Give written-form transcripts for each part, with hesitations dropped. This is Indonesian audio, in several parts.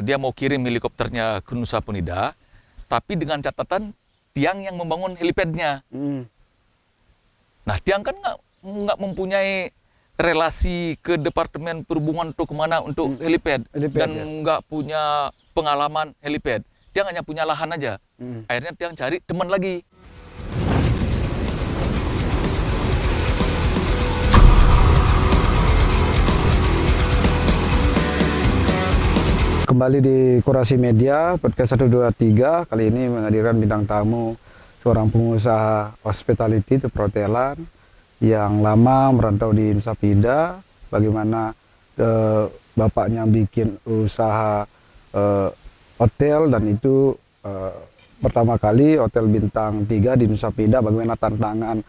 dia mau kirim helikopternya ke Nusa Penida, tapi dengan catatan Tiang yang membangun helipadnya. Nah, Tiang kan nggak mempunyai relasi ke Departemen Perhubungan atau kemana untuk helipad dan nggak punya pengalaman helipad. Tiang hanya punya lahan aja. Akhirnya Tiang cari teman lagi. Kembali di Kurasi Media, podcast 123, kali ini menghadirkan bintang tamu seorang pengusaha hospitality atau perhotelan yang lama merantau di Nusa Penida. Bagaimana bapaknya bikin usaha hotel, dan itu pertama kali hotel bintang 3 di Nusa Penida. Bagaimana tantangan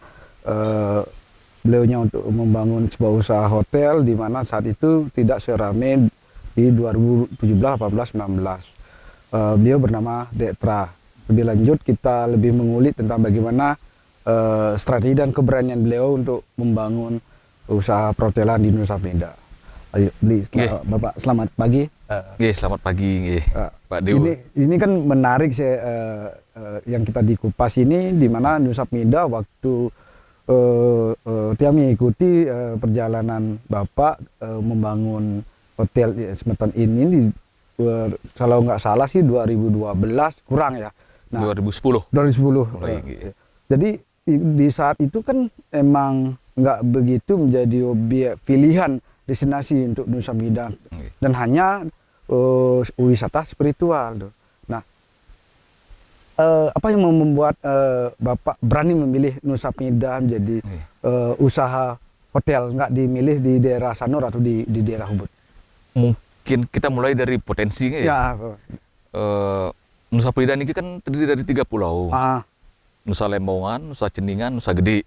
beliaunya untuk membangun sebuah usaha hotel di mana saat itu tidak seramai di 2017, 18, 19. Beliau bernama Dektra. Lebih lanjut kita lebih mengulik tentang bagaimana strategi dan keberanian beliau untuk membangun usaha perhotelan di Nusa Penida. Ayo, Bapak, selamat pagi. Selamat pagi, Pak Dewo. Ini kan menarik yang kita dikupas ini, di mana Nusa Penida waktu Tiang mengikuti perjalanan Bapak membangun hotel Semeton ini kalau nggak salah sih 2012 kurang ya. Nah, 2010. Jadi di saat itu kan emang nggak begitu menjadi objek pilihan destinasi untuk Nusa Penida dan hanya wisata spiritual. Nah, apa yang membuat Bapak berani memilih Nusa Penida menjadi usaha hotel, nggak dimilih di daerah Sanur atau di daerah Ubud? Mungkin kita mulai dari potensi ya. Nusa Penida ini kan terdiri dari 3 pulau. Nusa Lembongan, Nusa Ceningan, Nusa Gede.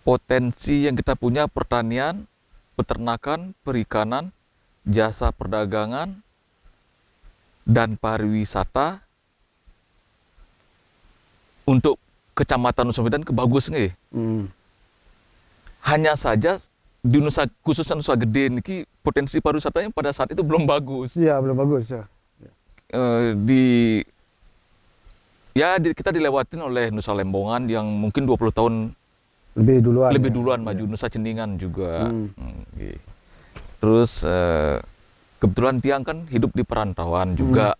Potensi yang kita punya pertanian, peternakan, perikanan, jasa perdagangan, dan pariwisata untuk Kecamatan Nusa Penida bagus nih. Hanya saja di khususnya Nusa Gede ini potensi pariwisatanya pada saat itu belum bagus. Iya, belum bagus ya. Kita dilewatin oleh Nusa Lembongan yang mungkin 20 tahun lebih duluan maju. Nusa Ceningan juga. Terus kebetulan Tiang kan hidup di perantauan juga.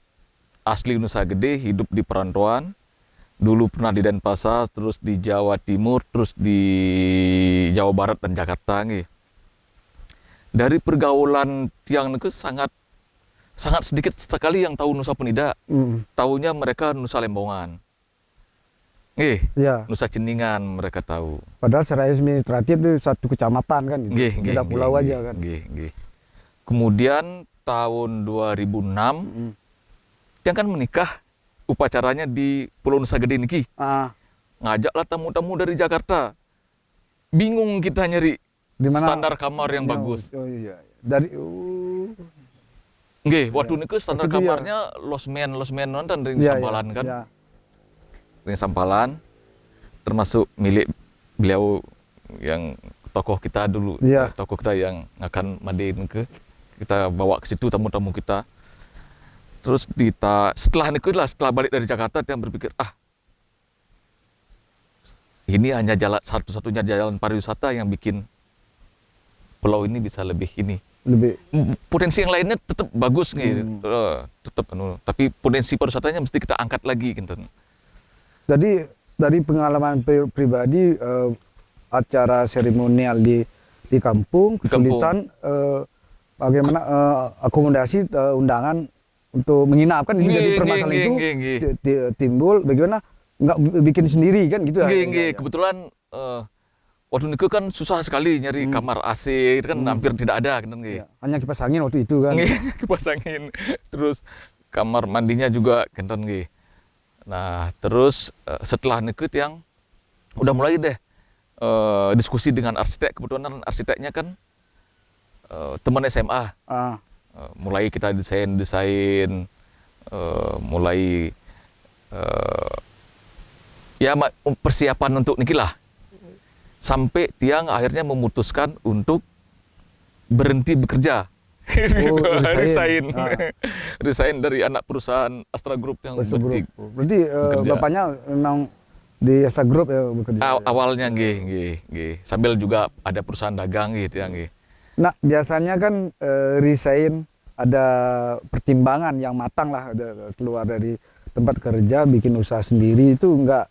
Asli Nusa Gede, hidup di perantauan. Dulu pernah di Denpasar, terus di Jawa Timur, terus di Jawa Barat dan Jakarta. Dari pergaulan Tiang itu sangat sedikit sekali yang tahu Nusa Penida. Tahunya mereka Nusa Lembongan. Nusa Ceningan mereka tahu. Padahal secara administratif itu satu kecamatan kan, beda pulau aja kan. Kemudian tahun 2006 Tiang kan menikah. Upacaranya di Pulau Nusa Gede ini. Ngajaklah tamu-tamu dari Jakarta. Bingung kita nyari standar kamar yang bagus. Waktu ini standar kamarnya losmen nonton ring Sampalan kan. Ring Sampalan termasuk milik beliau yang tokoh kita dulu. Tokoh kita yang akan madain kita bawa ke situ tamu-tamu kita. Terus setelah balik dari Jakarta, dia berpikir, ini hanya satu-satunya jalan pariwisata yang bikin pulau ini bisa lebih potensi yang lainnya tetap bagus tapi potensi pariwisatanya mesti kita angkat lagi gitu. Jadi dari pengalaman pribadi, acara seremonial di kampung kesulitan bagaimana akomodasi undangan untuk menginap kan, ini jadi permasalahan itu timbul. Bagaimana nggak bikin sendiri kan gitu. Kebetulan waktu itu kan susah sekali nyari kamar AC, itu kan hampir tidak ada kan. Hanya kipas angin waktu itu kan. Kipas angin. Terus kamar mandinya juga kan. Nah, terus setelah nikah yang udah mulai deh diskusi dengan arsitek. Kebetulan arsiteknya kan teman SMA. Mulai kita desain, mulai persiapan untuk niki lah. Sampai Tiang akhirnya memutuskan untuk berhenti bekerja. Resign. Ah. Resign dari anak perusahaan Astra Group yang Astra Group. berarti Berarti bekerja. bapaknya memang di Astra Group ya bekerja. Awalnya nggih. Sambil juga ada perusahaan dagang gitu ya nggih. Nah, biasanya kan resign ada pertimbangan yang matang lah, ada keluar dari tempat kerja bikin usaha sendiri itu nggak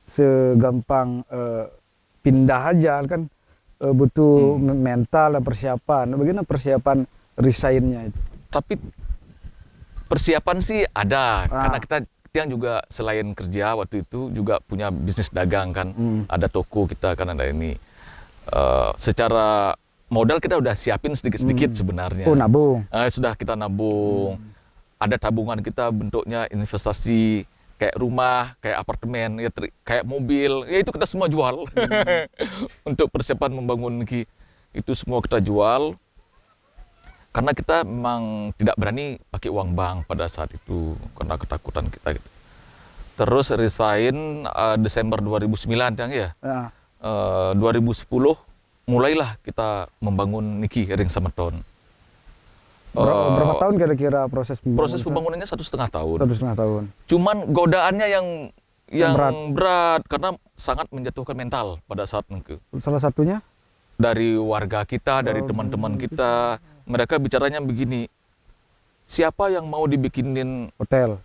segampang pindah aja kan, butuh mental dan persiapan. Bagaimana persiapan resignnya itu? Tapi persiapan sih ada, Ah. karena kita yang juga selain kerja waktu itu juga punya bisnis dagang kan, ada toko kita kan ada ini. Secara modal kita udah siapin sedikit-sedikit sebenarnya. Oh, nabung. Sudah kita nabung. Ada tabungan kita bentuknya investasi kayak rumah, kayak apartemen, ya kayak mobil, ya itu kita semua jual. Untuk persiapan membangun Niki itu semua kita jual. Karena kita memang tidak berani pakai uang bank pada saat itu karena ketakutan kita gitu. Terus resign Desember 2009 ya. Ah. 2010 mulailah kita membangun Niki Ring Sameton. Berapa tahun kira-kira proses pembangunan? Proses pembangunannya 1,5 tahun. 1,5 tahun. Cuman godaannya yang Berat. berat karena sangat menjatuhkan mental pada saat itu. Salah satunya? Dari warga kita, dari teman-teman kita, mereka bicaranya begini, siapa yang mau dibikinin Hotel.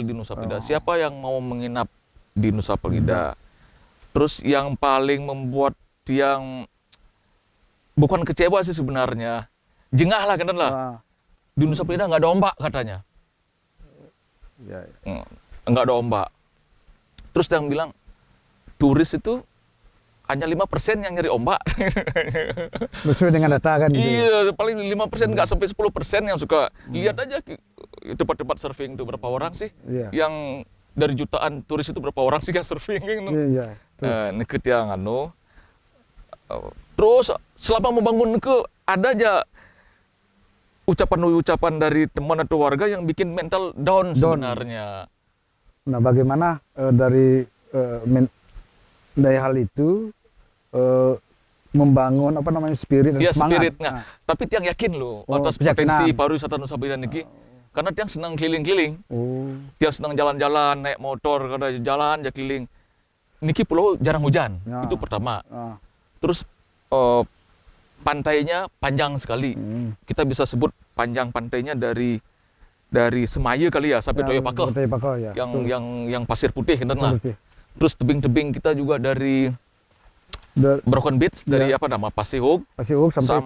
di Nusa Penida? Siapa yang mau menginap di Nusa Penida? Terus yang paling membuat yang bukan kecewa sih sebenarnya, jengah lah kan lah. Ah. Di Nusa Penida nggak ada ombak katanya. Ya, Nggak ada ombak. Terus yang bilang turis itu hanya 5% yang nyari ombak. sesuai dengan data kan gitu. Iya, paling 5% nggak sampai 10% yang suka. Lihat aja tempat-tempat surfing itu berapa orang sih? Iya. Yang dari jutaan turis itu berapa orang sih yang surfing? Iya. Neket yang terus selama membangun neke ada aja ucapan dari teman atau warga yang bikin mental down sebenarnya. Nah, bagaimana dari hal itu membangun apa namanya spirit dan Ya semangat? spirit. Nah, tapi tiang yakin loh atas keyakinan. potensi pariwisata Nusa Penida niki. Karena tiang senang keliling-keliling. Oh. Tiang senang jalan-jalan, naik motor, kada jalan, aja keliling. Niki pulau jarang hujan, Ya. itu pertama. Ah. Terus pantainya panjang sekali. Kita bisa sebut panjang pantainya dari Semaya kali ya sampai Toyo Pakoh. Toyo Pakoh ya. Yang pasir putih kan lah. Putih. Terus tebing-tebing kita juga dari Broken Beach, dari apa nama Pasihog Pasihog sampai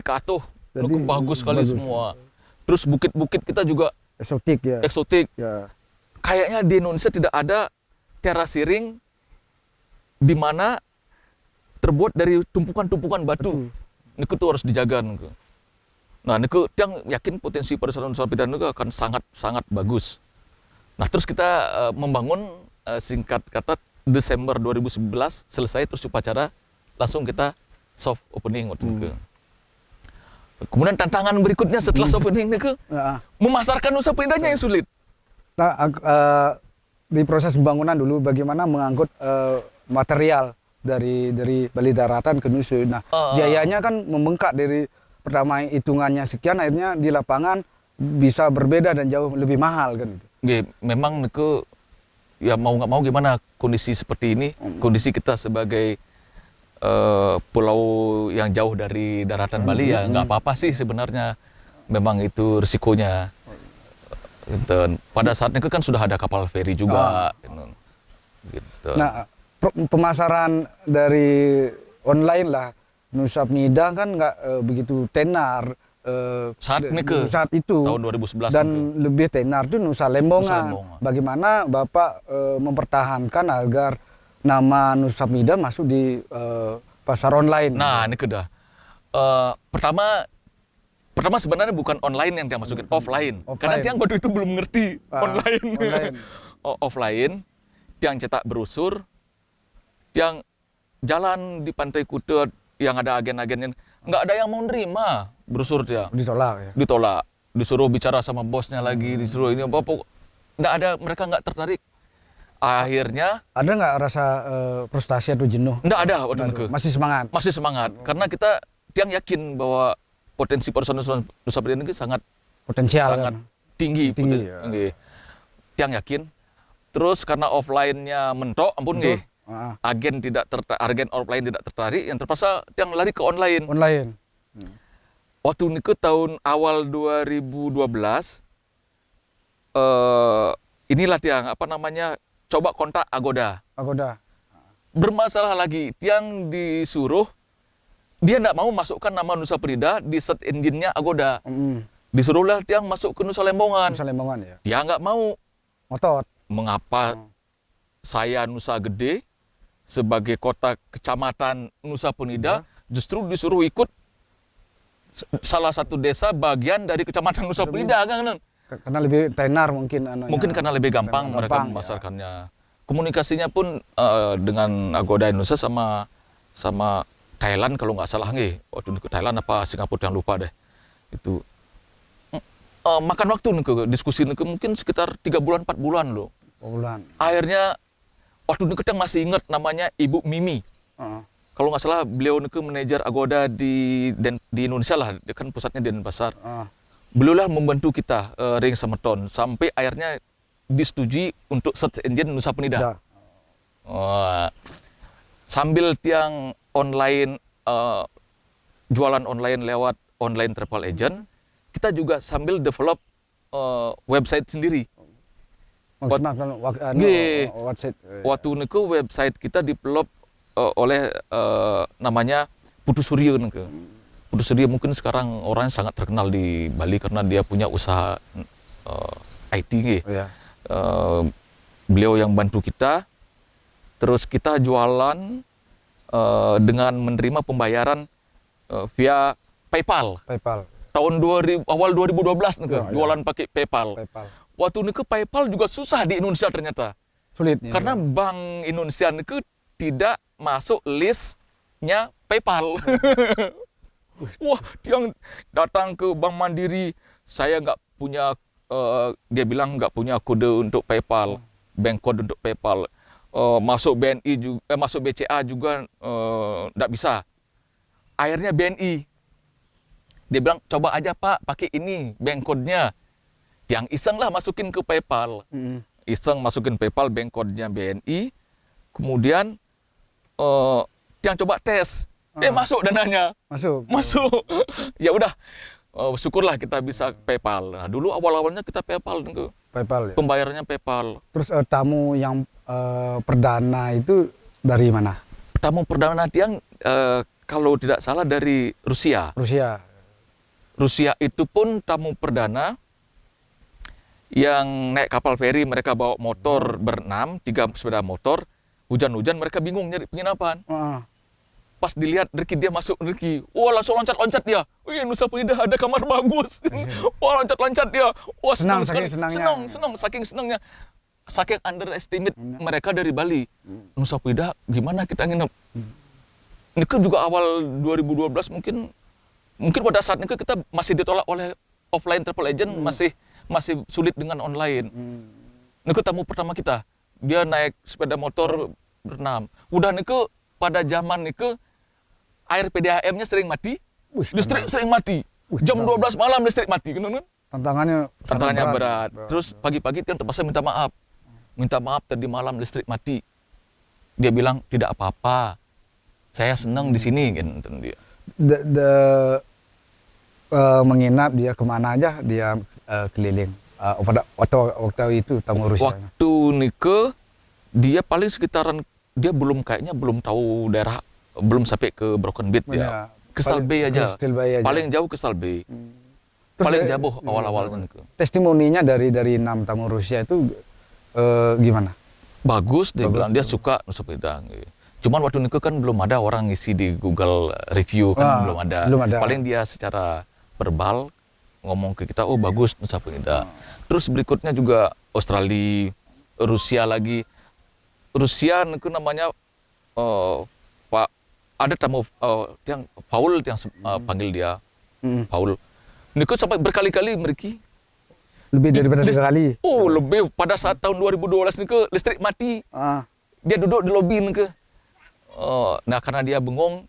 ke Atuh. Jadi bagus sekali semua. Terus bukit-bukit kita juga eksotik ya. Eksotik. Ya. Kayaknya di Indonesia tidak ada terasiring di mana terbuat dari tumpukan-tumpukan batu. Niku tuh harus dijaga niku. Nah, niku yang yakin potensi pariwisata Nusa Penida niku akan sangat bagus. Nah, terus kita membangun singkat kata Desember 2011 selesai, terus upacara langsung kita soft opening waktu itu. Kemudian tantangan berikutnya setelah soft opening niku memasarkan Nusa Penidanya yang sulit. Nah, di proses pembangunan dulu bagaimana mengangkut material dari Bali Daratan ke Nusa. Nah, biayanya kan membengkak dari pertama hitungannya sekian, akhirnya di lapangan bisa berbeda dan jauh lebih mahal kan. Memang niku ya mau nggak mau gimana kondisi seperti ini, kondisi kita sebagai pulau yang jauh dari daratan Bali ya nggak apa-apa sih sebenarnya, memang itu risikonya. Dan pada saat itu kan sudah ada kapal feri juga. Gitu. Nah, pemasaran dari online lah Nusa Penida kan nggak begitu tenar saat itu tahun 2011 dan lebih tenar tuh Nusa Lembongan. Bagaimana Bapak mempertahankan agar nama Nusa Penida masuk di pasar online? Nah, ini dah. Pertama sebenarnya bukan online yang dia masukin, offline. Karena dia waktu itu belum ngerti online. Offline, yang cetak brosur, yang jalan di Pantai Kuta yang ada agen-agen, nggak ada yang mau nerima brosur dia. Ditolak ya? Ditolak. Disuruh bicara sama bosnya lagi, disuruh ini apa, nggak ada, mereka nggak tertarik. Akhirnya ada nggak rasa frustasi atau jenuh? Nggak ada waktu itu. Masih semangat? Masih semangat, karena kita yang yakin bahwa potensi perusahaan Nusa Penida ini sangat Potensial sangat kan. tinggi, Tinggi, ya. nggih. Tiang yakin. Terus karena offline-nya mentok, ampun nggih. Agen offline tidak tertarik, yang terpaksa tiang lari ke online. Online. Waktu niku tahun awal 2012, inilah tiang coba kontak Agoda. Agoda. Bermasalah lagi, tiang disuruh dia tidak mau masukkan nama Nusa Penida di search engine-nya Agoda. Disuruhlah tiang masuk ke Nusa Lembongan. Nusa Lembongan ya. Dia nggak mau. Ngotot. Mengapa saya Nusa Gede sebagai kota kecamatan Nusa Penida justru disuruh ikut salah satu desa bagian dari kecamatan Nusa Penida kan? Karena lebih tenar mungkin anaknya. Mungkin karena lebih gampang mereka memasarkannya. Komunikasinya pun dengan Agoda Indonesia sama Thailand kalau nggak salah nggih. Waktu ke Thailand apa Singapura yang lupa deh. Itu makan waktu nih diskusi nih mungkin sekitar 3 bulan 4 bulan loh. Bulan. Akhirnya waktu nih yang masih ingat namanya Ibu Mimi. Kalau nggak salah beliau nih manajer Agoda di Indonesia lah, dia kan pusatnya di Denpasar. Beliau lah membantu kita ring semeton sampai akhirnya disetujui untuk search engine Nusa Penida. Sambil tiang online jualan online lewat online travel agent, kita juga sambil develop website sendiri. Waktu niku website kita develop oleh namanya Putu Suryo niku. Putu Suryo mungkin sekarang orangnya sangat terkenal di Bali karena dia punya usaha IT nggih. Beliau yang bantu kita. Terus kita jualan dengan menerima pembayaran via PayPal. Tahun awal 2012 nih, jualan pakai PayPal. Waktu ini PayPal juga susah di Indonesia ternyata. Sulit. Karena Bank Indonesia ini tidak masuk listnya PayPal. Wah, dia datang ke Bank Mandiri, saya nggak punya, dia bilang nggak punya kode untuk PayPal, bank code untuk PayPal. Masuk BNI juga, masuk BCA juga nggak bisa. Akhirnya BNI, dia bilang coba aja Pak pakai ini bank code-nya. Yang iseng lah masukin ke PayPal, iseng masukin PayPal bank code-nya BNI. Kemudian yang coba tes, masuk dananya, masuk. Ya udah, syukurlah kita bisa PayPal. Nah, dulu awal-awalnya kita PayPal tuh. PayPal ya. Pembayarannya PayPal. Terus tamu yang perdana itu dari mana? Tamu perdana tiang kalau tidak salah dari Rusia. Rusia itu pun tamu perdana yang naik kapal feri, mereka bawa motor berenam, 3 sepeda motor. Hujan-hujan mereka bingung nyari penginapan. Pas dilihat Ricky, dia masuk Ricky, wah langsung loncat-loncat dia. Wih, Nusa Penida ada kamar bagus. Wah, loncat-loncat dia. Wah, senang sekali. Senang, saking senangnya. Saking underestimate mereka dari Bali. Nusa Penida gimana kita nginep? Ini kan juga awal 2012 mungkin pada saat itu kita masih ditolak oleh offline travel agent, masih sulit dengan online. Ini tamu pertama kita. Dia naik sepeda motor berenam. Udah niku pada zaman niku air PDAM-nya sering mati, listrik sering mati. Jam 12 malam listrik mati, kan? Tantangannya berat. Terus pagi-pagi dia terpaksa minta maaf. Minta maaf tadi malam listrik mati. Dia bilang tidak apa-apa. Saya senang di sini, kan dia. Menginap dia kemana aja dia keliling. Waktu itu tamu Rusia. Waktu niku dia paling sekitaran, dia kayaknya belum tahu daerah, belum sampai ke Broken Beach ya. Kesal Bay aja. Paling jauh Kesal Bay. Paling jauh awal-awalnya. Testimoninya dari 6 tamu Rusia itu gimana? Bagus, dia bilang dia suka Nusa Penida. Cuman waktu itu kan belum ada orang ngisi di Google review, kan belum ada. Paling dia secara verbal ngomong ke kita, oh bagus Nusa Penida. Terus berikutnya juga Australia, Rusia lagi. Rusia itu namanya Pak, ada tamu yang Paul yang panggil dia Paul. Niku sampai berkali-kali mereka. Lebih daripada 3 kali. Oh, lebih. Pada saat tahun 2012 niku listrik mati. Dia duduk di lobi niku. Nah, karena dia bengong,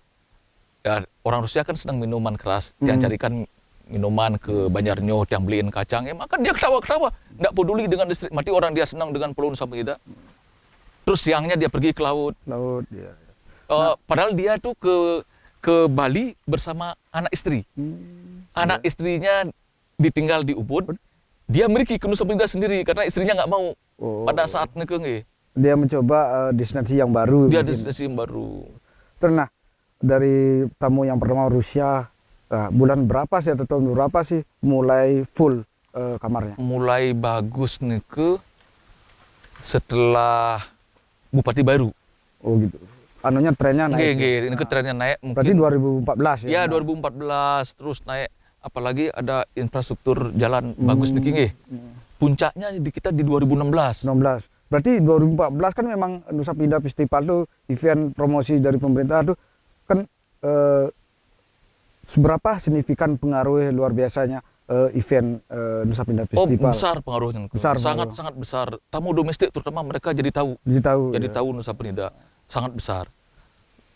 ya orang Rusia kan senang minuman keras, yang carikan minuman ke Banjarnyo, yang beliin kacang, ya makan dia ketawa-ketawa, nggak peduli dengan listrik mati, orang dia senang dengan Pulau Nusa Penida. Terus siangnya dia pergi ke laut. Laut, ya. Padahal dia tuh ke Bali bersama anak istri. Anak istrinya ditinggal di Ubud, dia pergi ke Nusa Penida sendiri karena istrinya nggak mau. Pada saat nekeng, Dia mencoba destinasi yang baru. dia mungkin. destinasi yang baru. Terus nah, dari tamu yang pertama Rusia, bulan berapa sih atau tahun berapa sih mulai full kamarnya? Mulai bagus neke setelah Bupati baru. Oh gitu. Anunya trennya naik. Ini ke trennya naik mungkin. Berarti 2014 ya? Ya 2014 terus naik, apalagi ada infrastruktur jalan bagus nih nggih. Puncaknya di kita di 2016. 16. Berarti 2014 kan memang Nusa Penida Festival tuh event promosi dari pemerintah tuh kan seberapa signifikan pengaruh luar biasanya event Nusa Penida Festival? Besar pengaruhnya. Sangat sangat besar. Tamu domestik terutama mereka jadi tahu. Jadi ya. tahu Nusa Penida sangat besar.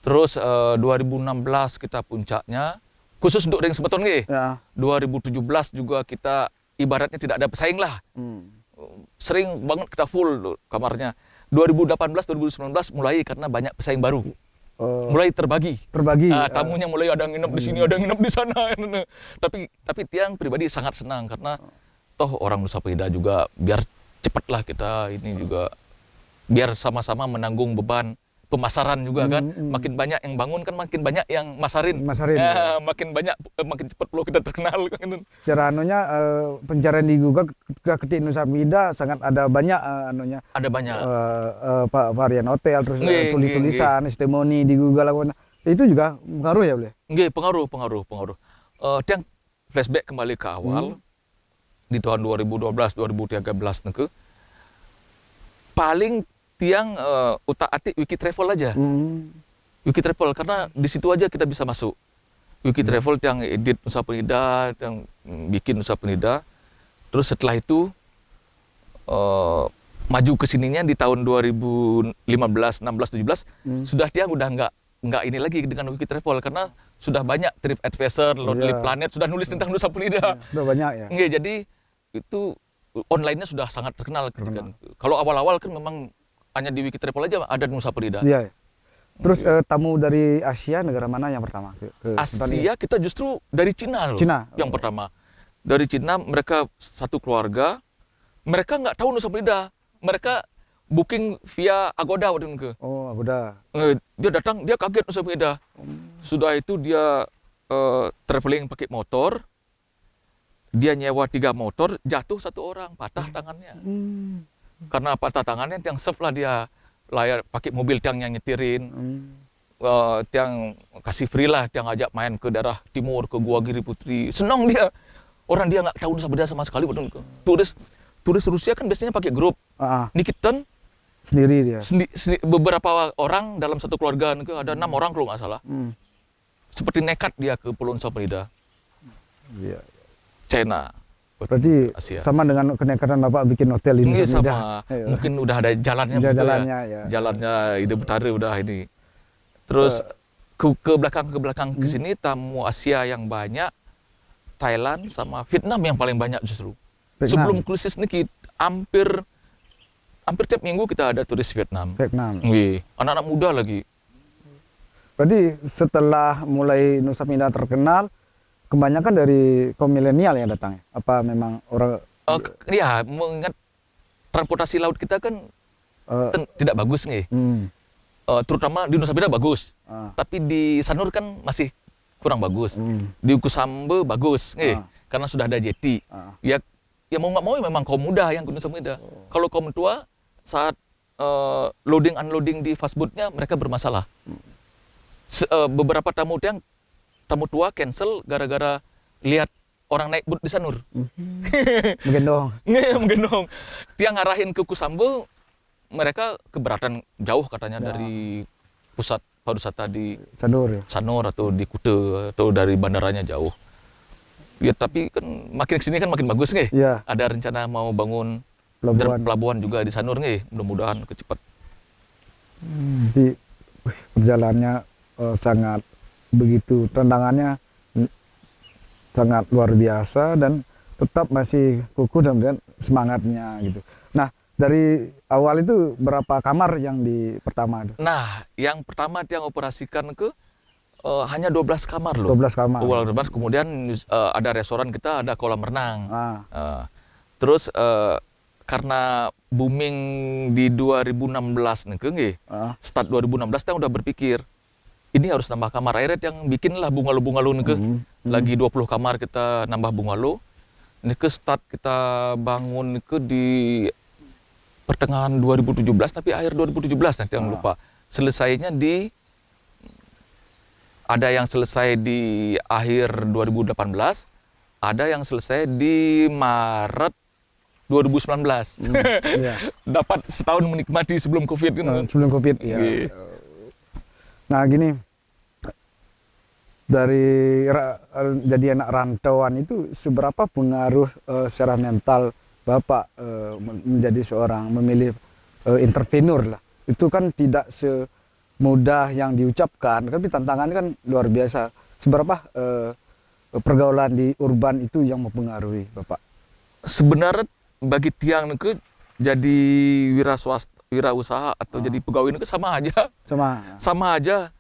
Terus 2016 kita puncaknya khusus untuk ring sebeton nggih. Ya. 2017 juga kita ibaratnya tidak ada pesaing lah. Sering banget kita full tuh kamarnya. 2018 2019 mulai karena banyak pesaing baru. Mulai terbagi. Tamunya mulai ada yang nginep di sini, ada yang nginep di sana. Tapi tiang pribadi sangat senang karena toh orang Nusa Penida juga biar cepatlah kita ini juga biar sama-sama menanggung beban pemasaran juga kan. Makin banyak yang bangun kan makin banyak yang masarin. Ya. Makin banyak makin cepat Pulau kita terkenal kan. Secara anunya pencarian di Google ketika ketik Nusa Penida sangat ada banyak anunya. Ada banyak. Varian hotel terus tulisan testimoni di Google apa. Itu juga pengaruh ya, boleh? Nggih, pengaruh. Tiang flashback kembali ke awal di tahun 2012 2013 neke. Paling tiang utak-atik Wiki Travel aja. Wiki Travel karena di situ aja kita bisa masuk. Wiki Travel yang edit Nusa Penida, yang bikin Nusa Penida. Terus setelah itu maju ke sininya di tahun 2015, 16, 17 sudah tiang udah nggak ini lagi dengan Wiki Travel karena sudah banyak TripAdvisor, Lonely Planet sudah nulis tentang Nusa Penida. Sudah banyak ya. Nggih, jadi itu online-nya sudah sangat terkenal. Kalau awal-awal kan memang hanya di Wiki Travel aja ada Nusa Penida. Iya. Terus tamu dari Asia negara mana yang pertama? Asia kita justru dari Cina loh. Yang pertama. Dari Cina mereka satu keluarga. Mereka nggak tahu Nusa Penida. Mereka booking via Agoda waktu itu. Oh, Agoda. Dia datang, dia kaget Nusa Penida. Sudah itu dia traveling pakai motor. Dia nyewa 3 motor, jatuh 1 orang, patah tangannya. Karena patah tangannya, tiang serve lah dia layar pakai mobil tiang yang nyetirin, tiang kasih free lah, tiang ajak main ke daerah timur, ke Gua Giri Putri, senang dia. Orang dia nggak tahu Nusa Penida sama sekali. Turis Rusia kan biasanya pakai grup. Nikitan sendiri dia. Beberapa orang dalam satu keluarga, ada 6 orang kalau nggak salah. Seperti nekat dia ke Pulau Nusa Penida. Iya. China. Berarti Asia. sama dengan kenekatan Bapak bikin hotel di Nusa Penida. Sama. Mungkin udah ada jalannya. Jalannya Ide Betara udah ini. Terus ke belakang ke sini tamu Asia yang banyak, Thailand sama Vietnam yang paling banyak justru. Sebelum krisis ini hampir tiap minggu kita ada turis Vietnam. Anak-anak muda lagi. Berarti setelah mulai Nusa Penida terkenal, kebanyakan dari kaum milenial yang datang. Apa memang orang? Ya, mengingat transportasi laut kita kan tidak bagus nih. Terutama di Nusa Penida bagus, tapi di Sanur kan masih kurang bagus. Di Kusambe bagus nih, karena sudah ada jeti. Ya mau nggak mau memang kaum muda yang ke Nusa Penida. Kalau kaum tua saat loading unloading di fastboatnya mereka bermasalah. Beberapa tamu tua cancel gara-gara lihat orang naik boot di Sanur. Menggendong. Dia ngarahin ke Kusambe, mereka keberatan jauh katanya dari pusat pariwisata di Sanur atau di Kute atau dari bandaranya jauh. Ya tapi kan makin kesini kan makin bagus nih. Ada rencana mau bangun pelabuhan juga di Sanur nih, mudah-mudahan cepat. Jadi perjalanannya sangat begitu tantangannya sangat luar biasa dan tetap masih kukuh dan semangatnya gitu. Nah, dari awal itu berapa kamar yang di pertama itu? Nah, yang pertama yang operasikan hanya 12 kamar loh. 12 kamar. 12, kemudian ada restoran kita, ada kolam renang. Ah, Terus karena booming di 2016 nih, nggih. ah, Start 2016 kita udah berpikir ini harus nambah kamar. Akhirnya yang bikinlah bungalow-bungalow nih, lagi 20 kamar kita nambah bungalow. Ini start kita bangun di pertengahan 2017 tapi akhir 2017 nanti yang lupa. Selesainya ada yang selesai di akhir 2018, ada yang selesai di Maret 2019. iya. Dapat setahun menikmati sebelum Covid kan. Sebelum Covid ya. Iya. Nah, gini. Dari jadi anak rantauan itu seberapa pengaruh secara mental Bapak menjadi seorang memilih entrepreneur lah. Itu kan tidak semudah yang diucapkan, tapi tantangannya kan luar biasa. Seberapa pergaulan di urban itu yang mempengaruhi Bapak? Sebenarnya bagi tiang itu jadi wirausaha atau jadi pegawai itu sama aja. Sama aja.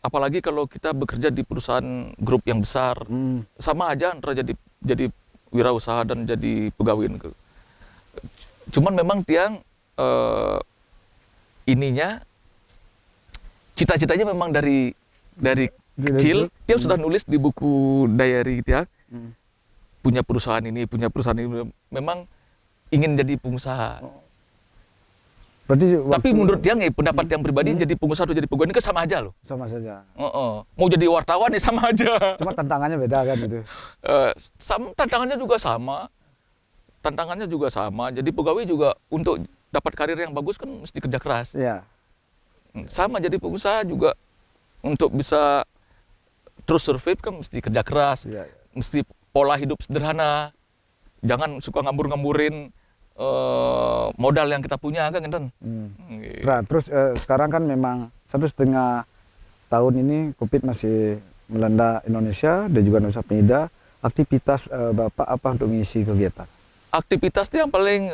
Apalagi kalau kita bekerja di perusahaan grup yang besar, sama aja antara jadi wirausaha dan jadi pegawai. Cuman memang tiang ininya cita-citanya memang dari kecil tiang sudah nulis di buku diary tiang, punya perusahaan ini memang ingin jadi pengusaha. Berarti Tapi menurut tiang pendapat yang pribadi jadi pengusaha atau jadi pegawai ini sama aja loh. sama saja. Mau jadi wartawan ya sama aja. Cuma tantangannya beda kan gitu. Tantangannya juga sama. Jadi pegawai juga untuk dapat karir yang bagus kan mesti kerja keras. Iya. Sama jadi pengusaha juga untuk bisa terus survive kan mesti kerja keras. Iya. Mesti pola hidup sederhana. Jangan suka ngambur-ngamburin modal yang kita punya kan. Nah, terus sekarang kan memang 1,5 tahun ini Covid masih melanda Indonesia dan juga Nusa Penida. Aktivitas Bapak apa untuk mengisi kegiatan? Aktivitas yang paling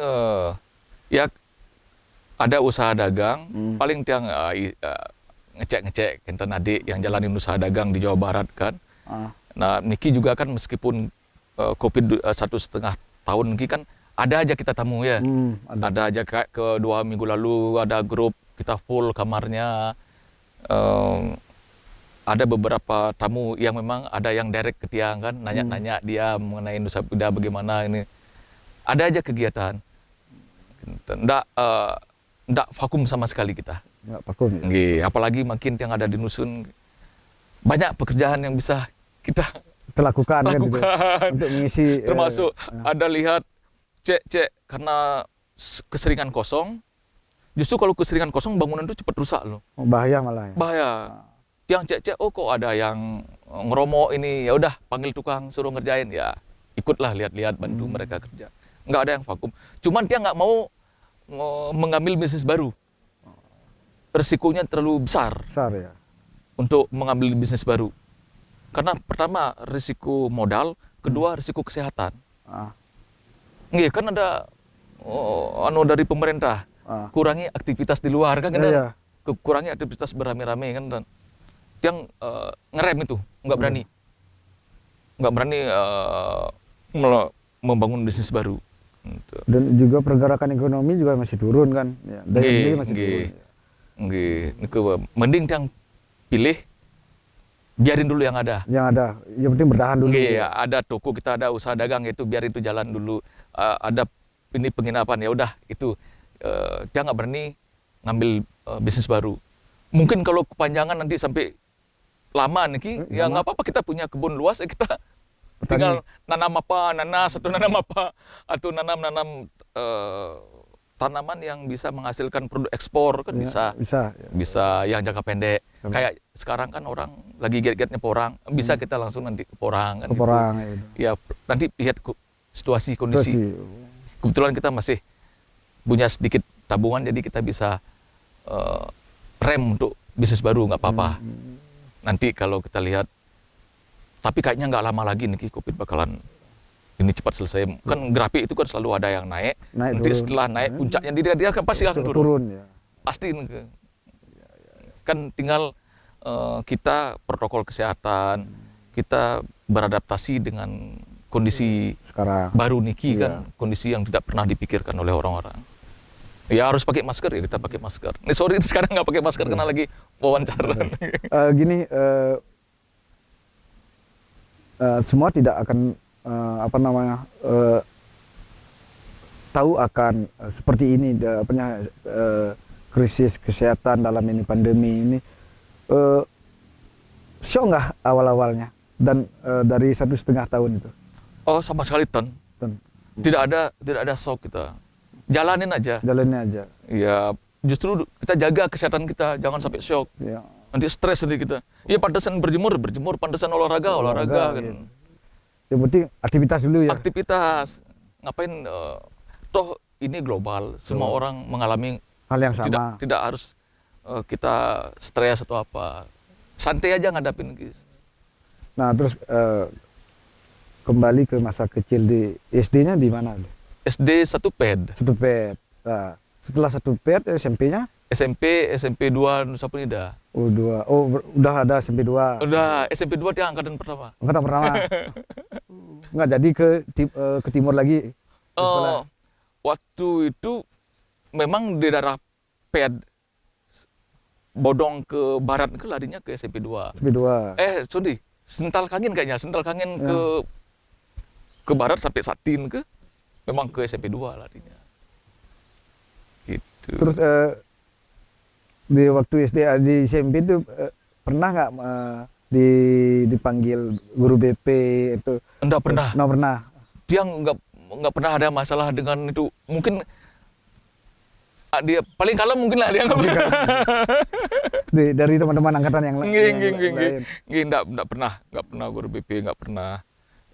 ya ada usaha dagang, paling tiang ngecek enten adik yang jalanin usaha dagang di Jawa Barat kan. Nah, Niki juga kan meskipun Covid 1,5 tahun Niki kan ada aja kita tamu ya. Ada aja kayak ke 2 minggu lalu ada grup kita full kamarnya. Ada beberapa tamu yang memang ada yang direct ke tiang kan, nanya-nanya dia mengenai Nusa Penida bagaimana ini. Ada aja kegiatan. Nggak vakum sama sekali kita. Nggak vakum ya? Apalagi makin yang ada di Nusun. Banyak pekerjaan yang bisa kita lakukan. Kan, gitu, untuk mengisi. Termasuk ada lihat cek karena keseringan kosong. Justru kalau keseringan kosong bangunan itu cepat rusak loh. Bahaya malah ya. Bahaya. Tiang cek kok ada yang ngeromo ini, ya udah panggil tukang suruh ngerjain ya. Ikutlah lihat-lihat bantu mereka kerja. Nggak ada yang vakum. Cuman dia nggak mau mengambil bisnis baru. Resikonya terlalu besar. Besar ya. Untuk mengambil bisnis baru. Karena pertama risiko modal, kedua risiko kesehatan. Nggih, kan ada dari pemerintah kurangi aktivitas di luar kan, iya. Kurangi aktivitas beramai-ramai kan, dan yang ngerem itu nggak berani membangun bisnis baru. Dan juga pergerakan ekonomi juga masih turun kan, ya. Daya beli masih turun. Mending yang pilih biarin dulu yang ada. Yang penting bertahan dulu. Ada toko kita, ada usaha dagang itu biar itu jalan dulu. Ada ini penginapan ya udah itu dia nggak berani ngambil bisnis baru. Mungkin kalau kepanjangan nanti sampai lama nih, ya nggak apa-apa, kita punya kebun luas ya kita tinggal nanam apa, nanas atau nanam apa, atau nanam tanaman yang bisa menghasilkan produk ekspor kan bisa yang jangka pendek. Kayak sekarang kan orang lagi giat-giatnya porang, bisa kita langsung nanti ke porang kan. Ya nanti lihat situasi kondisi. Kebetulan kita masih punya sedikit tabungan, jadi kita bisa rem untuk bisnis baru, nggak apa-apa. nanti kalau kita lihat, tapi kayaknya nggak lama lagi nih COVID bakalan ini cepat selesai. Kan grafik itu kan selalu ada yang naik nanti turun. setelah naik puncaknya dia kan pasti akan turun. Ya. Pasti kan tinggal kita protokol kesehatan, kita beradaptasi dengan kondisi Sekarang baru niki Iya. kan, kondisi yang tidak pernah dipikirkan oleh orang-orang. Ya harus pakai masker, ya kita pakai masker. Nih sorry sekarang nggak pakai masker karena lagi wawancara. gini, semua tidak akan tahu akan seperti ini, krisis kesehatan dalam ini pandemi ini. Shock nggak awal-awalnya dan dari 1,5 tahun itu? Oh sama sekali Ton. Tidak ada shock kita. Jalanin aja. Jalannya aja. Ya justru kita jaga kesehatan kita, jangan sampai shock. Ya. Nanti stres nanti kita. Ya pantesan berjemur, pantesan olahraga kan. Gitu. Yang penting aktivitas dulu ya. Aktivitas. Ngapain toh ini global, semua orang mengalami Hal yang sama. tidak harus kita stres atau apa. Santai aja ngadapin. Nah, terus kembali ke masa kecil di SD-nya di mana? SD 1 PED. 1 PED. Nah, setelah 1 PED SMP-nya? SMP 2 Nusa Penida. Udah ada SMP 2. Udah SMP 2 dia angkatan pertama. Angkatan pertama. Nggak jadi ke timur lagi. Waktu itu memang di daerah PED bodong ke barat ke larinya ke SMP 2. SMP 2. Sorry, Sental Kangin kayaknya. Sental Kangin ke barat sampai Satin ke memang ke SMP 2 larinya. Gitu. Terus di waktu SD di SMP itu pernah nggak dipanggil guru BP itu? Enggak pernah. Nggak pernah. Dia nggak pernah ada masalah dengan itu. Mungkin dia paling kalem mungkin lah dia. Dari teman-teman angkatan yang lain. Nggak pernah guru BP, nggak pernah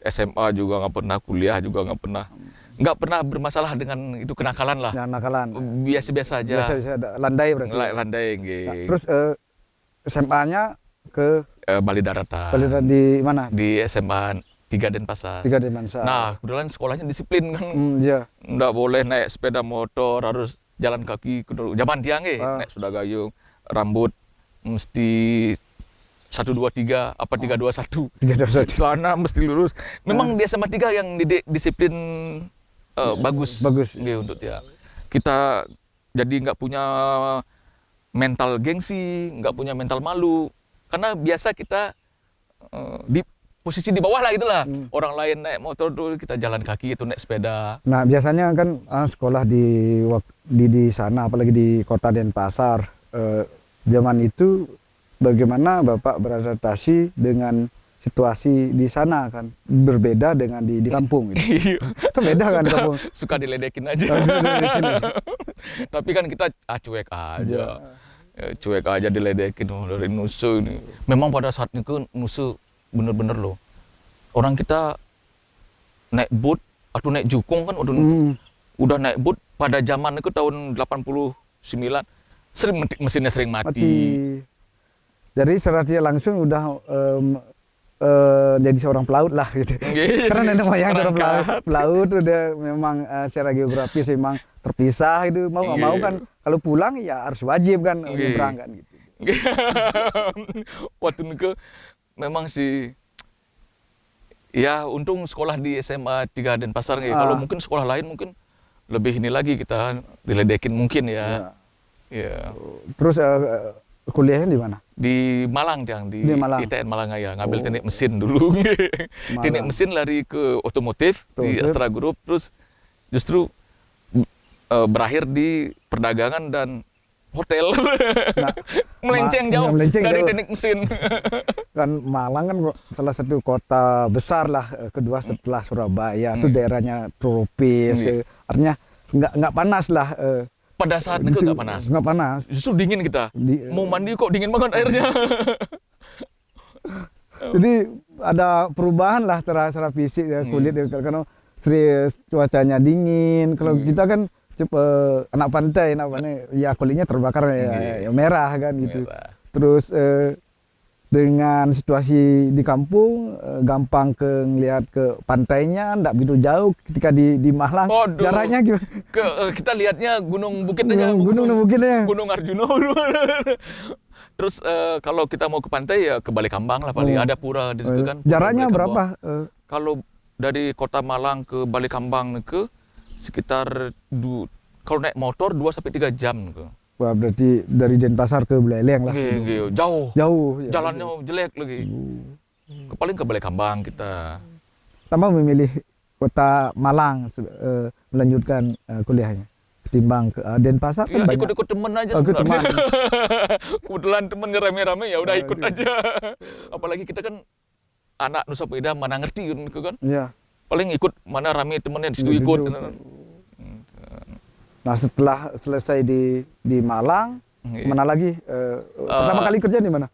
SMA juga nggak pernah, kuliah juga nggak pernah bermasalah dengan itu kenakalan lah. Nakalan. Biasa-biasa aja. Biasa landai berarti. Landai. Nah, terus SMA ke Bali Daratan. di mana? Di SMA 3 Denpasar. 3 Denpasar. Nah, kebetulan sekolahnya disiplin kan. Iya. Nggak boleh naik sepeda motor, harus jalan kaki. Zaman tiang naik sepeda gayung, rambut mesti 1, 2, 3, apa 3, 2, 1. 3, 2, 1. Celana mesti lurus. Memang di SMA 3 yang disiplin bagus untuk dia. Kita jadi nggak punya mental gengsi, nggak punya mental malu. Karena biasa kita di posisi di bawah lah itulah. Orang lain naik motor dulu, kita jalan kaki itu naik sepeda. Nah, biasanya kan sekolah di sana, apalagi di kota Denpasar, zaman itu bagaimana Bapak beradaptasi dengan situasi di sana kan? Berbeda dengan di kampung gitu. Kan beda kan kampung. Suka diledekin aja. Tapi kan kita cuek aja. Cuek aja diledekin dari nusu ini. Memang pada saat itu nusu bener-bener loh. Orang kita naik boot atau naik jukung kan udah naik boot pada zaman itu tahun 89 mesinnya sering mati. Jadi secara langsung udah jadi seorang pelaut lah gitu. Karena nenek moyang seorang pelaut udah memang secara geografis memang terpisah itu. Mau nggak mau kan kalau pulang ya harus wajib kan nyebrang kan gitu. Waktu itu memang sih ya untung sekolah di SMA 3 Denpasar ya. Kalau mungkin sekolah lain mungkin lebih ini lagi kita diledekin mungkin ya. Ya. Terus kuliahnya di mana? Di Malang di Malang. ITN Malang ya, ngambil teknik mesin dulu. Teknik mesin lari ke otomotif di Astra Group, terus justru berakhir di perdagangan dan hotel. Nah, melenceng jauh dari teknik mesin. Kan Malang kan salah satu kota besar lah, kedua setelah Surabaya. Itu daerahnya tropis, artinya nggak panas lah. Pada saat itu nggak panas. Nggak panas. Justru dingin kita. Mau mandi kok dingin banget airnya. Jadi ada perubahan lah secara fisik ya, kulit karena cuacanya dingin. Kalau kita kan anak pantai, ya kulitnya terbakar ya merah kan gitu. Merah. Terus dengan situasi di kampung, gampang ngelihat ke pantainya, nggak begitu jauh. Ketika di Malang, Waduh. jaraknya gimana? Kita lihatnya gunung bukit aja, Gunung bukitnya. Gunung Arjuna. Terus kalau kita mau ke pantai ya ke Balikambang lah paling, ada pura di situ kan. Jaraknya berapa? Kalau dari kota Malang ke Balikambang ke sekitar kalau naik motor 2 sampai 3 jam ke. Wah, berarti dari Denpasar ke Buleleng lah. Jauh. Jauh. Ya. Jalannya jelek lagi. Paling ke Balikambang kita. Tambah memilih kota Malang melanjutkan kuliahnya ketimbang ke Denpasar kan banyak. Ikut-ikut temen aja sebenarnya. Kebetulan temennya rame-rame ya udah ikut aja. Apalagi kita kan anak Nusa Penida, mana ngerti kan. Iya. Paling ikut mana rame temennya di situ ikut. Nah, setelah selesai di Malang, mana lagi? Pertama kali kerja di mana?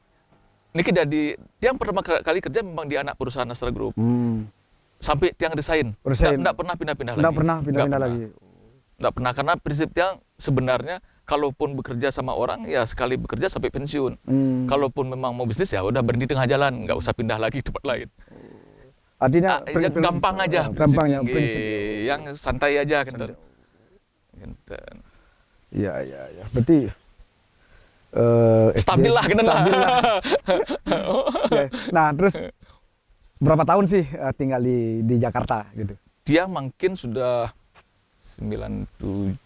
Yang pertama kali kerja memang di anak perusahaan Astra Group. Sampai tiang resign. Nggak pernah pindah-pindah lagi. Nggak pernah pindah-pindah lagi. Nggak pernah, karena prinsip tiang sebenarnya kalaupun bekerja sama orang ya sekali bekerja sampai pensiun. Kalaupun memang mau bisnis ya udah berhenti tengah jalan, nggak usah pindah lagi tempat lain. Artinya gampang aja. Gampang ya. Yang santai aja gitu. Iya. Berarti stabil lah gitu. Nah, terus berapa tahun sih tinggal di Jakarta gitu? Dia mungkin sudah 97,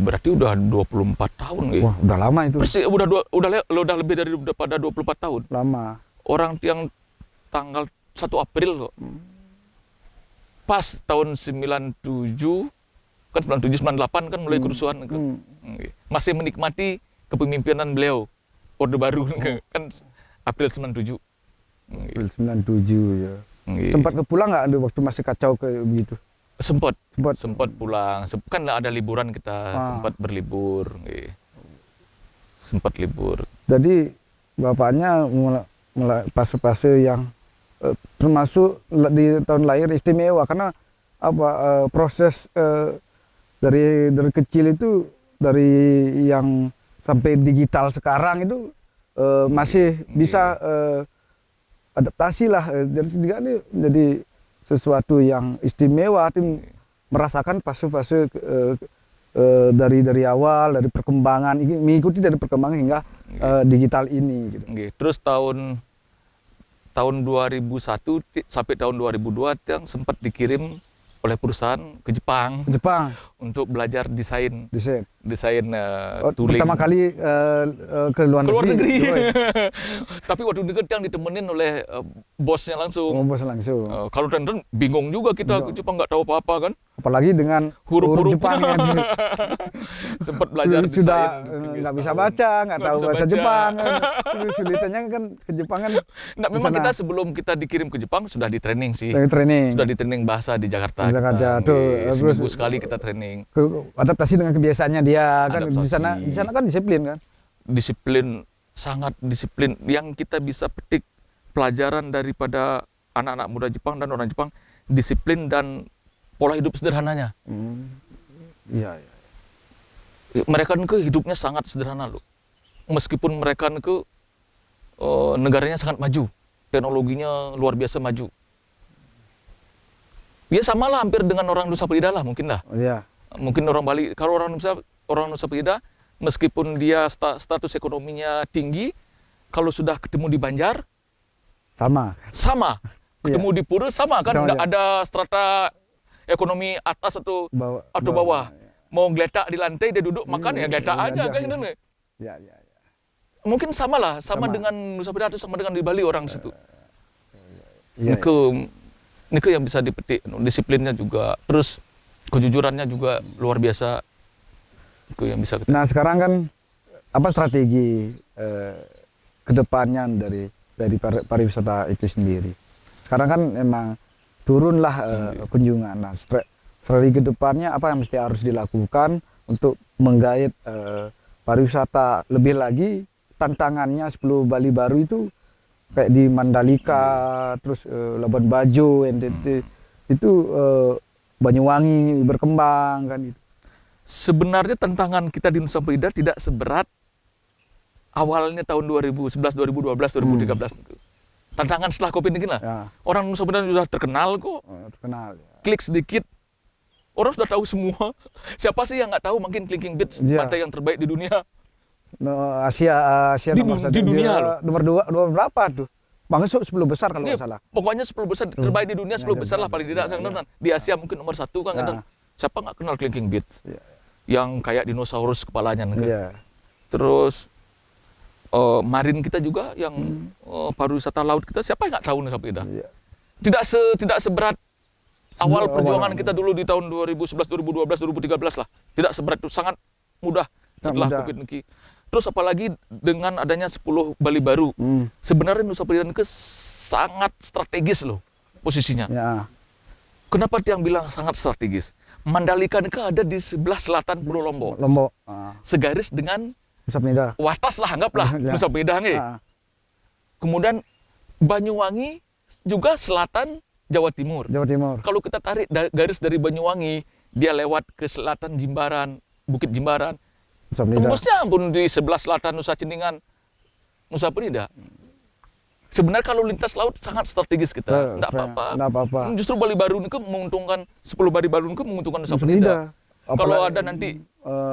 berarti udah 24 tahun gitu. Wah, udah lama itu. Persis, udah lebih daripada 24 tahun. Lama. Orang yang tanggal 1 April kok. Pas tahun 97 kan 97-98 kan mulai kerusuhan masih menikmati kepemimpinan beliau Orde Baru kan April 97. April 97 ya. Sempat pulang nggak waktu masih kacau kayak begitu? Sempat pulang. Kan ada liburan kita, sempat berlibur. Sempat libur. Jadi bapaknya mulai fase-fase yang termasuk di tahun lahir istimewa karena proses dari kecil itu, dari yang sampai digital sekarang itu masih bisa adaptasi lah. Jadi sesuatu yang istimewa, merasakan fase-fase dari awal, dari perkembangan, mengikuti dari perkembangan hingga digital ini. Gitu. Terus tahun 2001 sampai tahun 2002 yang sempat dikirim oleh perusahaan ke Jepang untuk belajar desain tooling. Pertama kali ke luar negeri. Tapi waktu itu yang ditemenin oleh bosnya langsung. Kalau Tenten bingung juga kita ke Jepang, nggak tahu apa-apa kan. Apalagi dengan huruf Jepang. Sempat belajar desain. Sudah nggak bisa baca, nggak tahu bahasa Jepang. Sulitannya kan ke Jepang kan. Memang kita sebelum kita dikirim ke Jepang sudah di training sih. Sudah di training bahasa di Jakarta. Seminggu sekali kita training. Adaptasi dengan kebiasaannya dia kan. Di sana kan disiplin kan. Disiplin, sangat disiplin. Yang kita bisa petik pelajaran daripada anak-anak muda Jepang dan orang Jepang, disiplin dan pola hidup sederhananya. Iya. Mereka hidupnya sangat sederhana loh. Meskipun mereka negaranya sangat maju, teknologinya luar biasa maju. Ya sama lah hampir dengan orang Nusa Penida lah mungkin lah. Iya. Mungkin orang Bali, kalau orang Nusa Penida, meskipun dia status ekonominya tinggi, kalau sudah ketemu di Banjar, sama. Ketemu di Pura sama kan, nggak ada strata ekonomi atas atau bawah. Mau geletak di lantai dia duduk makan ya geletak aja kan gitu. Ya. Mungkin sama dengan Nusa Penida atau sama dengan di Bali orang situ. Ini yang bisa dipetik, disiplinnya juga, terus kejujurannya juga luar biasa. Itu yang bisa kita. Nah sekarang kan apa strategi kedepannya dari pariwisata itu sendiri? Sekarang kan emang turunlah kunjungan. Nah strategi kedepannya apa yang mesti harus dilakukan untuk menggait pariwisata lebih lagi? Tantangannya 10 Bali baru itu kayak di Mandalika, terus Labuan Bajo, NTT, itu Banyuwangi berkembang kan itu. Sebenarnya tantangan kita di Nusa Penida tidak seberat awalnya tahun 2011, 2012, 2013. Tantangan setelah Covid ini lah. Ya. Orang Nusa Penida sudah terkenal kok. Terkenal. Ya. Klik sedikit, orang sudah tahu semua. Siapa sih yang nggak tahu mungkin Clinking Beach, Iya. pantai yang terbaik di dunia. No, Asia Di nomor satu. dunia Dia loh. Nomor 2, nomor berapa tuh? Masuk 10 besar kalau Ini nggak salah. pokoknya 10 besar terbaik di dunia, 10 besar lah paling tidak kan. Ya. Di Asia mungkin nomor 1 kan. Ya. Kan? Siapa nggak kenal Clinking Beach? Ya. Yang kayak dinosaurus kepalanya. Kan? Iya. Terus marin kita juga yang pariwisata laut kita, siapa yang nggak tahu Nusa Penida? Iya. Tidak seberat awal Awal. perjuangan kita dulu di tahun 2011, 2012, 2013 lah. Tidak seberat itu, sangat mudah setelah mudah. Covid ini. Terus apalagi dengan adanya 10 Bali baru. Sebenarnya Nusa Penida ini sangat strategis loh posisinya. Ya. Kenapa tiang bilang sangat strategis? Mandalika ini ada di sebelah selatan Pulau Lombok. Lombok. Segaris dengan Nusa Penida. Watas lah, anggaplah Ya. Nusa Penida nggih. Kemudian Banyuwangi juga selatan Jawa Timur. Jawa Timur. Kalau kita tarik garis dari Banyuwangi, dia lewat ke selatan Jimbaran, Bukit Jimbaran. Nusa Penida. Tembusnya pun di sebelah selatan Nusa Ceningan, Nusa Penida. Sebenarnya kalau lintas laut sangat strategis kita, enggak apa-apa. Nggak apa-apa. Justru Bali Baru ini menguntungkan 10 Bali Baru ini menguntungkan Nusa Nusa Penida. Penida. Kalau Apalagi, ada nanti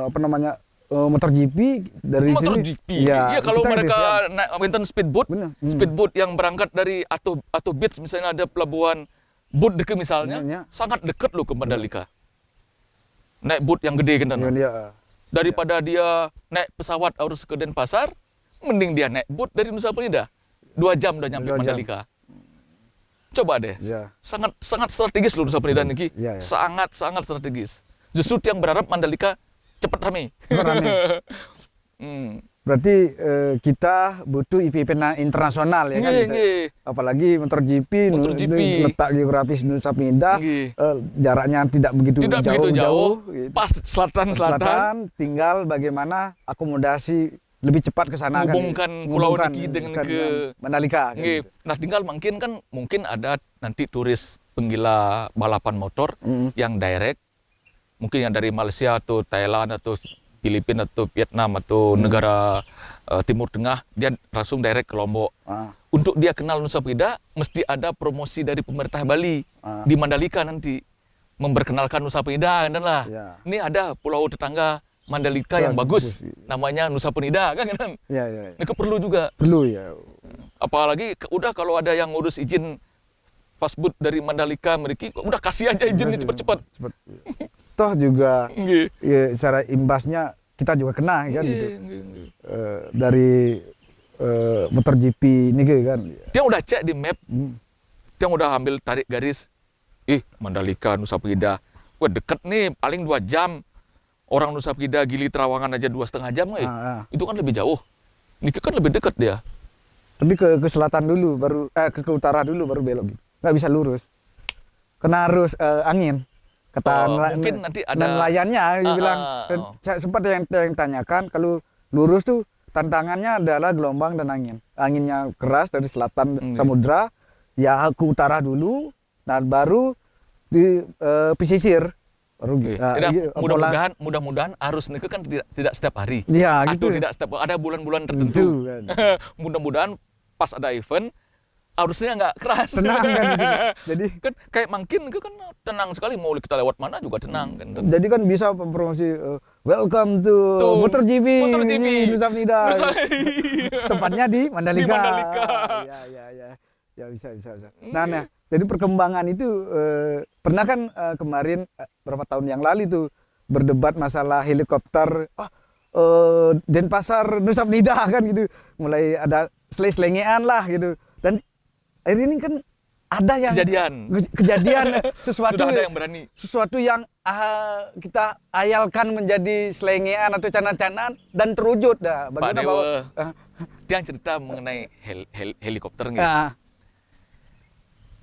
apa namanya? Motor GP dari motor sini. GP, ya kalau kita mereka Indonesia. naik Winton speedboat, Bener. speedboat yang berangkat dari atau Beach misalnya ada pelabuhan boat dekat misalnya, Ya. sangat dekat loh ke Mandalika. Naik boat yang gede kan. Iya, dia. Daripada dia naik pesawat harus ke Denpasar, mending dia naik boat dari Nusa Penida. 2 jam udah nyampe 2 jam. Mandalika. Coba deh. Iya. Sangat strategis loh Nusa Penida niki. Iya, iya. Sangat strategis. Justru yang berharap Mandalika cepat rame. Cepat rame. Berarti kita butuh event internasional ya kan? Nggih, nggih. Apalagi motor GP, MotoGP. letak geografis Nusa Penida, Nggih. jaraknya tidak begitu Tidak begitu jauh, gitu. pas selatan. Tinggal bagaimana akomodasi lebih cepat ke sana Menghubungkan Pulau Niki dengan ke Mandalika. Kan, Nggih. gitu. Nah, tinggal mungkin ada nanti turis penggila balapan motor yang direct, mungkin yang dari Malaysia atau Thailand atau Filipina atau Vietnam atau negara Timur Tengah, dia langsung direct ke Lombok. Untuk dia kenal Nusa Penida, mesti ada promosi dari pemerintah Bali di Mandalika nanti memperkenalkan Nusa Penida kan lah. Ya. Ini ada pulau tetangga Mandalika yang bagus, namanya Nusa Penida kan. Ya. Ini perlu juga. Perlu ya. Apalagi udah kalau ada yang ngurus izin fastboat dari Mandalika, mereka udah kasih aja izinnya cepet-cepet. Cepet. Toh juga Nggih. ya, secara imbasnya kita juga kena kan gitu. Nggih. Dari motor GP ini kan. Dia udah cek di map, dia udah ambil tarik garis. Mandalika, Nusa Penida. Wah deket nih, paling 2 jam. Orang Nusa Penida, Gili Trawangan aja 2,5 jam. Itu kan lebih jauh. Ini kan lebih dekat dia. Tapi ke selatan dulu, baru ke utara dulu baru belok gitu. Nggak bisa lurus. Kena arus angin. Kata mungkin nanti ada nelayannya bilang. Sempat yang tanyakan kalau lurus tuh tantangannya adalah gelombang dan angin. Anginnya keras dari selatan samudra, ya ke utara dulu, dan baru di pesisir. Baru mudah-mudahan arus ini kan tidak setiap hari. Ya, atau gitu. tidak setiap ada bulan-bulan tertentu. Kan. Mudah-mudahan pas ada event arusnya nggak keras. Tenang kan gitu. Jadi kan kayak makin itu kan tenang sekali, mau kita lewat mana juga tenang kan. Jadi kan bisa mempromosi welcome to Motor GP Nusa Penida. Tempatnya di Mandalika. Di Mandalika. Ya bisa. Nah, jadi perkembangan itu pernah kan kemarin berapa tahun yang lalu tuh berdebat masalah helikopter Denpasar Nusa Penida kan gitu. Mulai ada selengean lah gitu. Dan akhirnya ini kan ada yang kejadian sesuatu sudah ada yang berani. Sesuatu yang kita ayalkan menjadi selengean atau candaan-candaan dan terwujud dah. Pak Dewa, dia cerita mengenai helikopter gitu.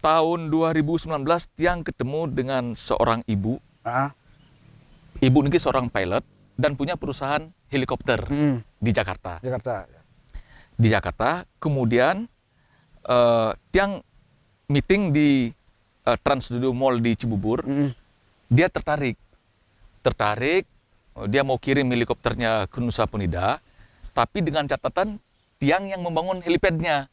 Tahun 2019 Tiang ketemu dengan seorang ibu. Ibu ini seorang pilot dan punya perusahaan helikopter di Jakarta. Di Jakarta, kemudian Tiang meeting di Trans Studio Mall di Cibubur. Dia tertarik, dia mau kirim helikopternya ke Nusa Penida. tapi dengan catatan Tiang yang membangun helipadnya.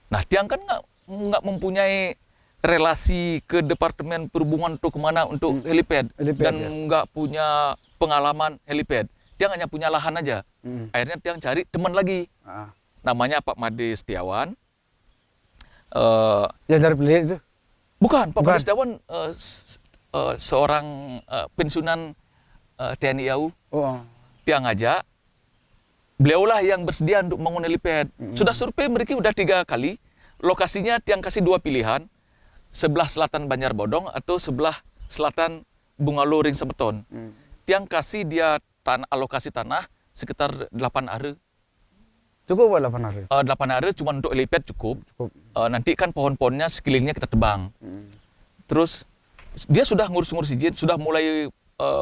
Nah, Tiang kan nggak mempunyai relasi ke Departemen Perhubungan atau kemana untuk helipad dan ya. nggak punya pengalaman helipad. Tiang hanya punya lahan aja. Akhirnya Tiang cari teman lagi, namanya Pak Made Setiawan. Yang dari pilihan itu? Bukan, Pak Made Setiawan seorang pensiunan TNI AU. Tiang ngajak, beliaulah yang bersedia untuk membangun helipad. Sudah survei mereka udah 3 kali. Lokasinya Tiang kasih 2 pilihan. Sebelah selatan Banjarbodong atau sebelah selatan Bungalo Ring Semeton. Tiang kasih dia alokasi tanah sekitar 8 are. Cukup 8 are? 8 are cuma untuk helipad cukup. Nanti kan pohon-pohonnya sekelilingnya kita tebang. Terus dia sudah ngurus-ngurus izin, sudah mulai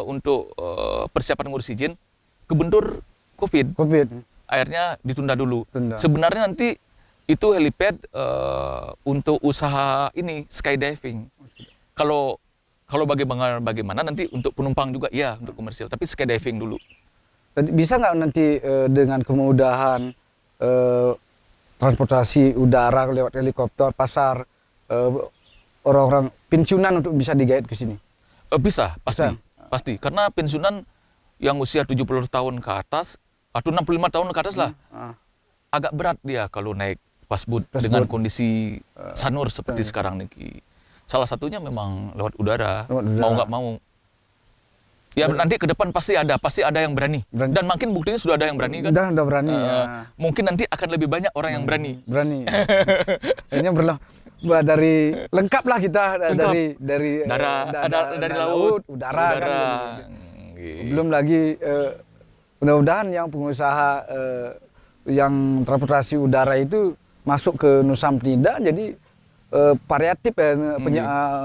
untuk persiapan ngurus izin. Kebentur COVID. Akhirnya ditunda dulu. Sebenarnya nanti itu helipad untuk usaha ini skydiving. Kalau bagaimana nanti untuk penumpang juga ya untuk komersial, tapi skydiving dulu. Bisa nggak nanti dengan kemudahan transportasi udara lewat helikopter, pasar orang-orang pensiunan untuk bisa digait ke sini? Bisa, pasti. Karena pensiunan yang usia 70 tahun ke atas atau 65 tahun ke atas lah, agak berat dia kalau naik pasbut dengan kondisi sanur seperti sekarang nih. Salah satunya memang lewat udara. Mau nggak mau. Ya nanti ke depan pasti ada yang berani. Dan makin buktinya sudah ada yang berani kan. Udah berani. Mungkin nanti akan lebih banyak orang yang berani. Kayaknya dari lengkap lah kita dari laut, udara. Kan. Belum lagi mudah-mudahan yang pengusaha yang transportasi udara itu masuk ke Nusam tidak, jadi variatif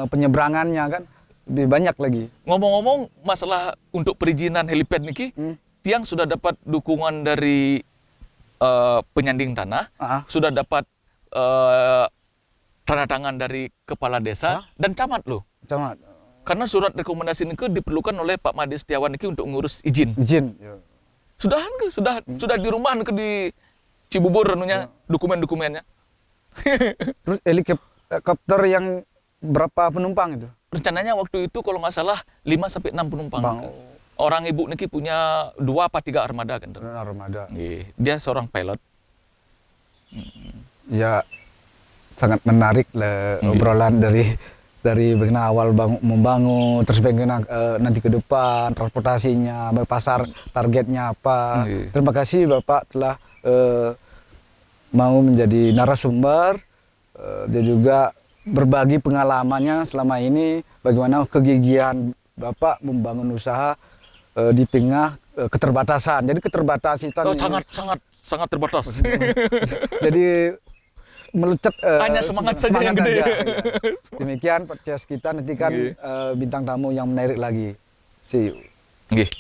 penyeberangannya kan lebih banyak lagi. Ngomong-ngomong masalah untuk perizinan helipad niki, Tiang sudah dapat dukungan dari penyanding tanah, sudah dapat tanda tangan dari kepala desa dan camat loh. Camat. Karena surat rekomendasi niki diperlukan oleh Pak Made Setiawan niki untuk ngurus izin. Sudah di rumah di Cibubur dokumen-dokumennya. Terus helikopter yang berapa penumpang itu? Rencananya waktu itu kalau nggak salah 5-6 penumpang. Orang ibu niki punya 2 apa 3 armada kan. Armada. Dia seorang pilot. Ya sangat menarik lah obrolan dari bagaimana awal membangun, terus bagaimana nanti ke depan transportasinya, pasar targetnya apa. Terima kasih Bapak telah mau menjadi narasumber dan juga berbagi pengalamannya selama ini, bagaimana kegigihan Bapak membangun usaha di tengah keterbatasan. Jadi keterbatasan itu sangat terbatas. Jadi melecet hanya semangat saja yang gede. Ya. Demikian podcast kita, nanti kan bintang tamu yang menarik lagi. See you.